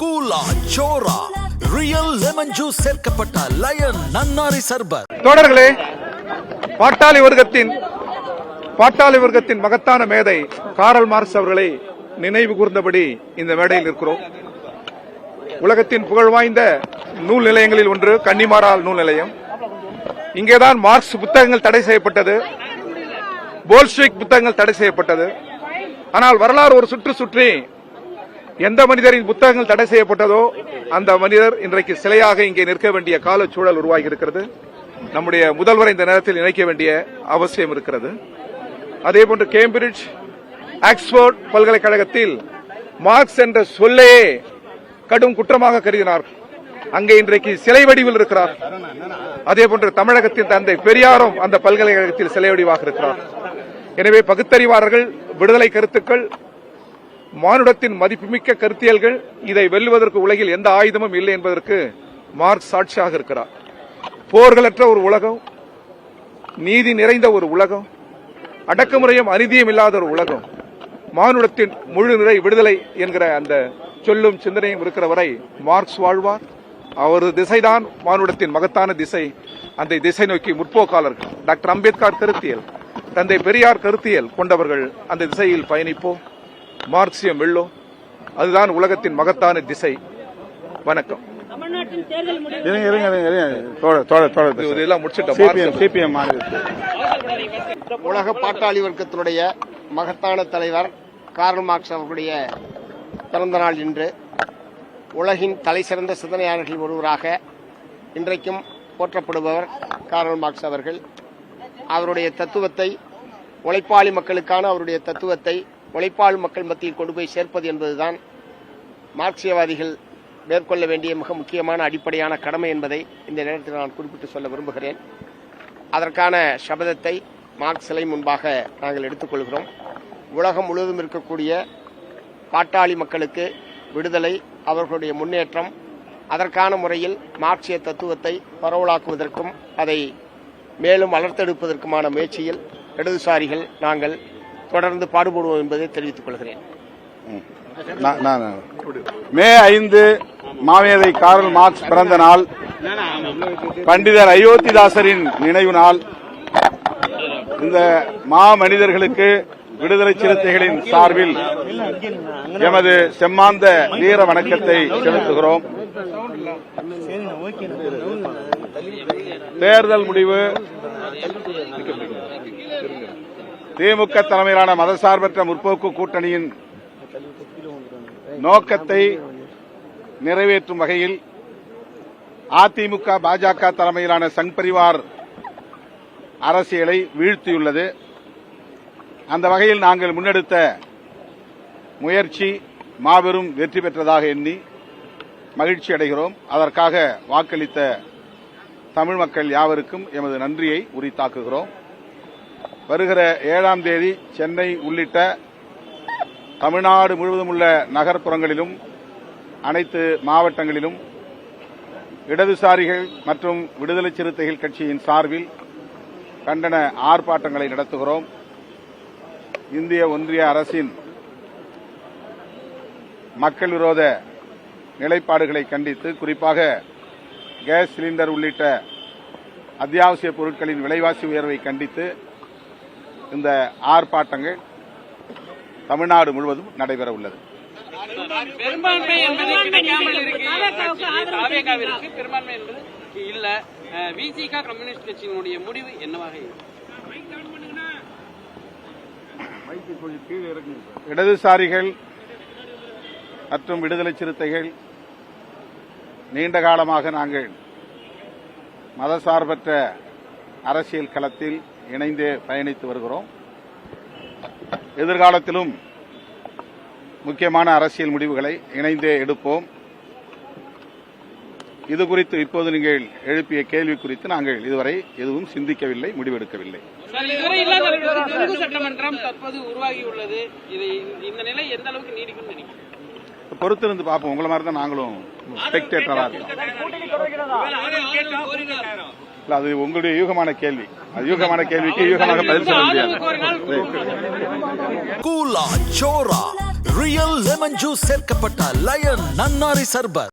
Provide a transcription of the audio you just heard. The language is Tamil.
கூலா சோரா ரியல் லெமன் ஜூஸ் சேர்க்கப்பட்ட லயன் நன்னாரி சர்பத். தோழர்களே, பாட்டாளி வர்க்கத்தின் மகத்தான மேதை காரல் மார்க்ஸ் அவர்களை நினைவு கூர்ந்தபடி இந்த மேடையில் இருக்கிறோம். உலகத்தின் புகழ் வாய்ந்த நூல் நிலையங்களில் ஒன்று கன்னிமாரால் நூல் நிலையம். இங்கேதான் மார்க்ஸ் புத்தகங்கள் தடை செய்யப்பட்டது, போல்ஷிவிக் புத்தகங்கள் தடை செய்யப்பட்டது. ஆனால் வரலாறு ஒரு சுற்றி எந்த மனிதரின் புத்தகங்கள் தடை செய்யப்பட்டதோ அந்த மனிதர் இன்றைக்கு சிலையாக இங்கே நிற்க வேண்டிய காலச்சூழல் உருவாகி இருக்கிறது. நம்முடைய முதல்வரை இந்த நேரத்தில் இணைக்க வேண்டிய அவசியம் இருக்கிறது. அதேபோன்று கேம்பிரிட்ஜ், ஆக்ஸ்போர்ட் பல்கலைக்கழகத்தில் மார்க்ஸ் என்ற சொல்லையே கடும் குற்றமாக கருதினார். அங்கே இன்றைக்கு சிலை வடிவில் இருக்கிறார். அதேபோன்று தமிழகத்தின் தந்தை பெரியாரும் அந்த பல்கலைக்கழகத்தில் சிலை வடிவாக இருக்கிறார். எனவே பகுத்தறிவாளர்கள், விடுதலை கருத்துக்கள், மானுடத்தின் மதிப்புமிக்க கருத்தியல்கள், இதை வெல்லுவதற்கு உலகில் எந்த ஆயுதமும் இல்லை என்பதற்கு மார்க்ஸ் சாட்சியாக இருக்கிறார். போர்களற்ற ஒரு உலகம், நீதி நிறைந்த ஒரு உலகம், அடக்குமுறையும் அநீதியும் இல்லாத ஒரு உலகம், மானுடத்தின் முழு நிறை விடுதலை என்கிற அந்த சொல்லும் சிந்தனையும் இருக்கிற வரை மார்க்ஸ் வாழ்வார். அவரது திசைதான் மானுடத்தின் மகத்தான திசை. அந்த திசை நோக்கி முற்போக்காளர்கள், டாக்டர் அம்பேத்கர் கருத்தியல், தந்தை பெரியார் கருத்தியல் கொண்டவர்கள் அந்த திசையில் பயணிப்போம். மார்க்சியம் வெல்லும். அதுதான் உலகத்தின் மகத்தான திசை. வணக்கம். உலக பாட்டாளி வர்க்கத்தினுடைய மகத்தான தலைவர் கார்ல் மார்க்ஸ் அவர்களுடைய பிறந்த நாள் இன்று. உலகின் தலை சிறந்த சிந்தனையாளர்கள் ஒருவராக இன்றைக்கும் போற்றப்படுபவர் கார்ல் மார்க்ஸ் அவர்கள். அவருடைய தத்துவத்தை, உழைப்பாளி மக்களுக்கான அவருடைய தத்துவத்தை உழைப்பாளி மக்கள் மத்தியில் கொண்டு போய் சேர்ப்பது என்பதுதான் மார்க்சியவாதிகள் மேற்கொள்ள வேண்டிய மிக முக்கியமான அடிப்படையான கடமை என்பதை இந்த நேரத்தில் நான் குறிப்பிட்டு சொல்ல விரும்புகிறேன். அதற்கான சபதத்தை மார்க்ஸ் சிலை முன்பாக நாங்கள் எடுத்துக்கொள்கிறோம். உலகம் முழுவதும் இருக்கக்கூடிய பாட்டாளி மக்களுக்கு விடுதலை, அவர்களுடைய முன்னேற்றம், அதற்கான முறையில் மார்க்சிய தத்துவத்தை பரவலாக்குவதற்கும் அதை மேலும் வளர்த்தெடுப்பதற்குமான முயற்சியில் இடதுசாரிகள் நாங்கள் தொடர்ந்து பாடுபடுவோம் என்பதை தெரிவித்துக் கொள்கிறேன். மே 5 மாமேதை கார்ல் மார்க்ஸ் பிறந்த நாள், பண்டிதர் அயோத்திதாசரின் நினைவு நாள். இந்த மாமனிதர்களுக்கு விடுதலை சிறுத்தைகளின் சார்பில் எமது செம்மாந்த வீர வணக்கத்தை செலுத்துகிறோம். தேர்தல் முடிவு திமுக தலைமையிலான மதசார்பற்ற முற்போக்கு கூட்டணியின் நோக்கத்தை நிறைவேற்றும் வகையில் அதிமுக, பாஜக தலைமையிலான சங் பரிவார் அரசியலை வீழ்த்தியுள்ளது. அந்த வகையில் நாங்கள் முன்னெடுத்த முயற்சி மாபெரும் வெற்றி பெற்றதாக எண்ணி மகிழ்ச்சி அடைகிறோம். அதற்காக வாக்களித்த தமிழ் மக்கள் யாவருக்கும் எமது நன்றியை உரித்தாக்குகிறோம். வருகிற 7ஆம் தேதி சென்னை உள்ளிட்ட தமிழ்நாடு முழுவதும் உள்ள நகர்ப்புறங்களிலும் அனைத்து மாவட்டங்களிலும் இடதுசாரிகள் மற்றும் விடுதலை சிறுத்தைகள் கட்சியின் சார்பில் கண்டன ஆர்ப்பாட்டங்களை நடத்துகிறோம். இந்திய ஒன்றிய அரசின் மக்கள் விரோத நிலைப்பாடுகளை கண்டித்து, குறிப்பாக கேஸ் சிலிண்டர் உள்ளிட்ட அத்தியாவசிய பொருட்களின் விலைவாசி உயர்வை கண்டித்து இந்த ஆர்ப்பாட்டங்கள் தமிழ்நாடு முழுவதும் நடைபெற உள்ளது. பெரும்பான்மை என்பது கிடைக்காமல் இருக்கு, பெரும்பான்மை என்பது இல்ல. விசிக கம்யூனிஸ்ட் கட்சியினுடைய முடிவு என்னவாக இருக்கு? இடதுசாரிகள் மற்றும் விடுதலை சிறுத்தைகள் நீண்ட காலமாக நாங்கள் மதசார்பற்ற அரசியல் களத்தில் இணைந்தே பயணித்து வருகிறோம். எதிர்காலத்திலும் முக்கியமான அரசியல் முடிவுகளை இணைந்தே எடுப்போம். இது குறித்து இப்போது நீங்கள் எழுப்பிய கேள்வி குறித்து நாங்கள் இதுவரை எதுவும் சிந்திக்கவில்லை, முடிவெடுக்கவில்லை. சட்டமன்றம் தற்போது உருவாகியுள்ளது. இந்த நிலை எந்த அளவுக்கு நீடிக்கும் நினைக்கிறேன்? பொறுத்திருந்து பார்ப்போம். உங்களை மாதிரி தான் நாங்களும் ஸ்பெக்டேட்டரா இருக்கோம். அது உங்களுடைய யூகமான கேள்வி. அது யூகமான கேள்விக்கு யூகமாக பதில் சொல்ல முடியாது. கூலா சோரா ரியல் லெமன் ஜூஸ் சேர்க்கப்பட்ட லயன் நன்னாரி சர்பத்.